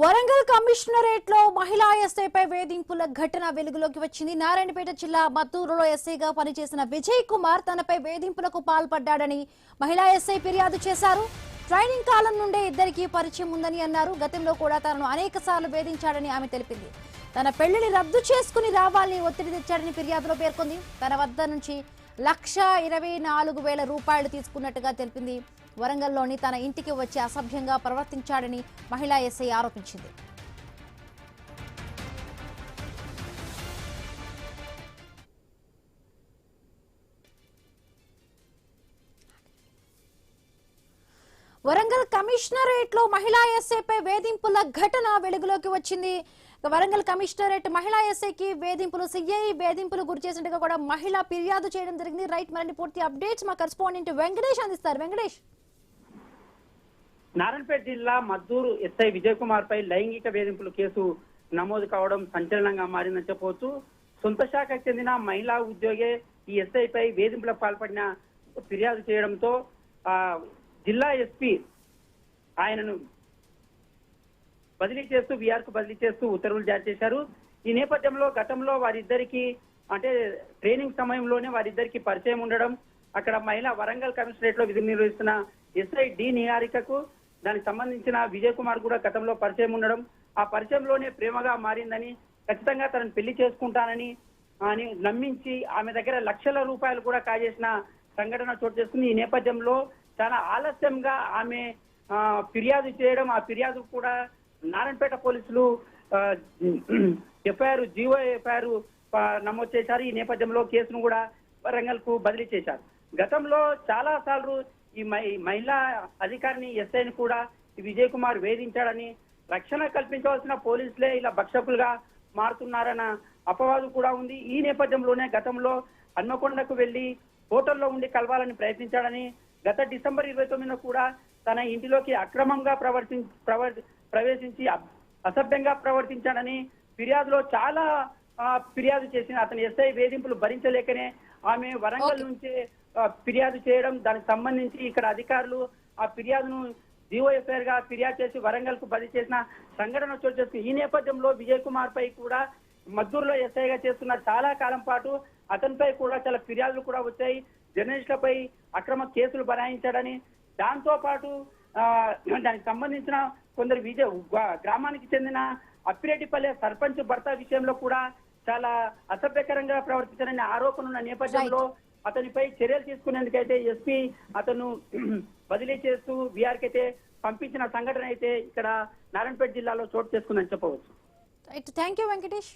Warangal commissionerate లో మహిళా ఎస్ఐపై వేధింపుల ఘటన వెలుగులోకి వచ్చింది. నారాయణపేట జిల్లా మత్తూరులో ఎస్ఐగా పనిచేసిన విజయ్ కుమార్ తనపై వేధింపులకు పాల్పడ్డాడని మహిళా ఎస్ఐ ఫిర్యాదు చేశారు. ట్రైనింగ్ కాలం నుండే ఇద్దరికి పరిచయం ఉందని అన్నారు. గతంలో కూడా తనను అనేకసార్లు వేధించాడని ఆమె తెలిపింది. తన పెళ్లిని రద్దు చేసుకుని రావాలని ఒత్తిడి తెచ్చాడని ఫిర్యాదులో పేర్కొంది. తన వద్ద నుంచి 1,24,000 రూపాయలు తీసుకున్నట్టుగా తెలిపింది. వరంగల్లోని తన ఇంటికి వచ్చి అసభ్యంగా ప్రవర్తించాడని మహిళా ఎస్ఐ ఆరోపించింది. వరంగల్ కమిషనరేట్ లో మహిళా ఎస్ఐపై వేధింపుల ఘటన వెలుగులోకి వచ్చింది. వరంగల్ కమిషనరేట్ మహిళా ఎస్ఐకి వేధింపులు సిఐ వేధింపులు గురి చేసినట్టుగా కూడా మహిళ ఫిర్యాదు చేయడం జరిగింది. రైట్, మరిన్ని పూర్తి అప్డేట్స్ మా కరెస్పాండెంట్ వెంకటేష్ అందిస్తారు. వెంకటేష్, నారాయణపేట జిల్లా మద్దూరు ఎస్ఐ విజయ్ కుమార్ పై లైంగిక వేధింపులు కేసు నమోదు కావడం సంచలనంగా మారిందని చెప్పవచ్చు. సొంత శాఖకు చెందిన మహిళా ఉద్యోగే ఈ ఎస్ఐ పై వేధింపులకు పాల్పడిన ఫిర్యాదు చేయడంతో జిల్లా ఎస్పీ ఆయనను బదిలీ చేస్తూ వీఆర్ కు బదిలీ చేస్తూ ఉత్తర్వులు జారీ చేశారు. ఈ నేపథ్యంలో గతంలో వారిద్దరికి అంటే ట్రైనింగ్ సమయంలోనే వారిద్దరికి పరిచయం ఉండడం, అక్కడ మహిళా వరంగల్ కమిషనరేట్ లో విధులు నిర్వహిస్తున్న ఎస్ఐ డి నిహారికకు దానికి సంబంధించిన విజయ్ కుమార్ కూడా గతంలో పరిచయం ఉండడం, ఆ పరిచయంలోనే ప్రేమగా మారిందని, ఖచ్చితంగా తనను పెళ్లి చేసుకుంటానని నమ్మించి ఆమె దగ్గర లక్షల రూపాయలు కూడా కాజేసిన సంఘటన చోటు చేసుకుంది. ఈ నేపథ్యంలో చాలా ఆలస్యంగా ఆమె ఫిర్యాదు చేయడం, ఆ ఫిర్యాదు కూడా నారాయణపేట పోలీసులు జీవో ఎఫ్ఐఆర్ నమోదు చేశారు. ఈ నేపథ్యంలో కేసును కూడా వరంగల్ కు బదిలీ చేశారు. గతంలో చాలా సార్లు ఈ మహిళా అధికారిని ఎస్ఐని కూడా విజయ్ కుమార్ వేధించాడని, రక్షణ కల్పించవలసిన పోలీసులే ఇలా భక్షకులుగా మారుతున్నారన్న అపవాదు కూడా ఉంది. ఈ నేపథ్యంలోనే గతంలో హన్మకొండకు వెళ్లి హోటల్లో ఉండి కలవాలని ప్రయత్నించాడని, గత డిసెంబర్ 29న కూడా తన ఇంటిలోకి అక్రమంగా ప్రవేశించి అసభ్యంగా ప్రవర్తించాడని ఫిర్యాదులో చాలా ఫిర్యాదు చేసిన అతని ఎస్ఐ వేధింపులు భరించలేకనే ఆమె వరంగల్ నుంచే ఫిర్యాదు చేయడం, దానికి సంబంధించి ఇక్కడ అధికారులు ఆ ఫిర్యాదును జీఓఎఫ్ఐఆర్ గా ఫిర్యాదు చేసి వరంగల్ కు బదిలీ చేసిన సంఘటన చోటు చేసుకుంది. ఈ నేపథ్యంలో విజయ్ కుమార్ పై కూడా మద్దూరులో ఎస్ఐగా చేస్తున్న చాలా కాలం పాటు అతనిపై కూడా చాలా ఫిర్యాదులు కూడా వచ్చాయి. జర్నలిస్టులపై అక్రమ కేసులు బనాయించాడని, దాంతో పాటు దానికి సంబంధించిన కొందరు గ్రామానికి చెందిన అప్పిరెడ్డిపల్లె సర్పంచ్ భర్త విషయంలో కూడా చాలా అసభ్యకరంగా ప్రవర్తించారనే ఆరోపణ ఉన్న నేపథ్యంలో అతనిపై చర్యలు తీసుకునేందుకైతే ఎస్పీ అతను బదిలీ చేస్తూ వీఆర్కి అయితే పంపించిన సంఘటన అయితే ఇక్కడ నారాయణపేట జిల్లాలో చోటు చేసుకుందని చెప్పవచ్చు. Thank you Venkatesh.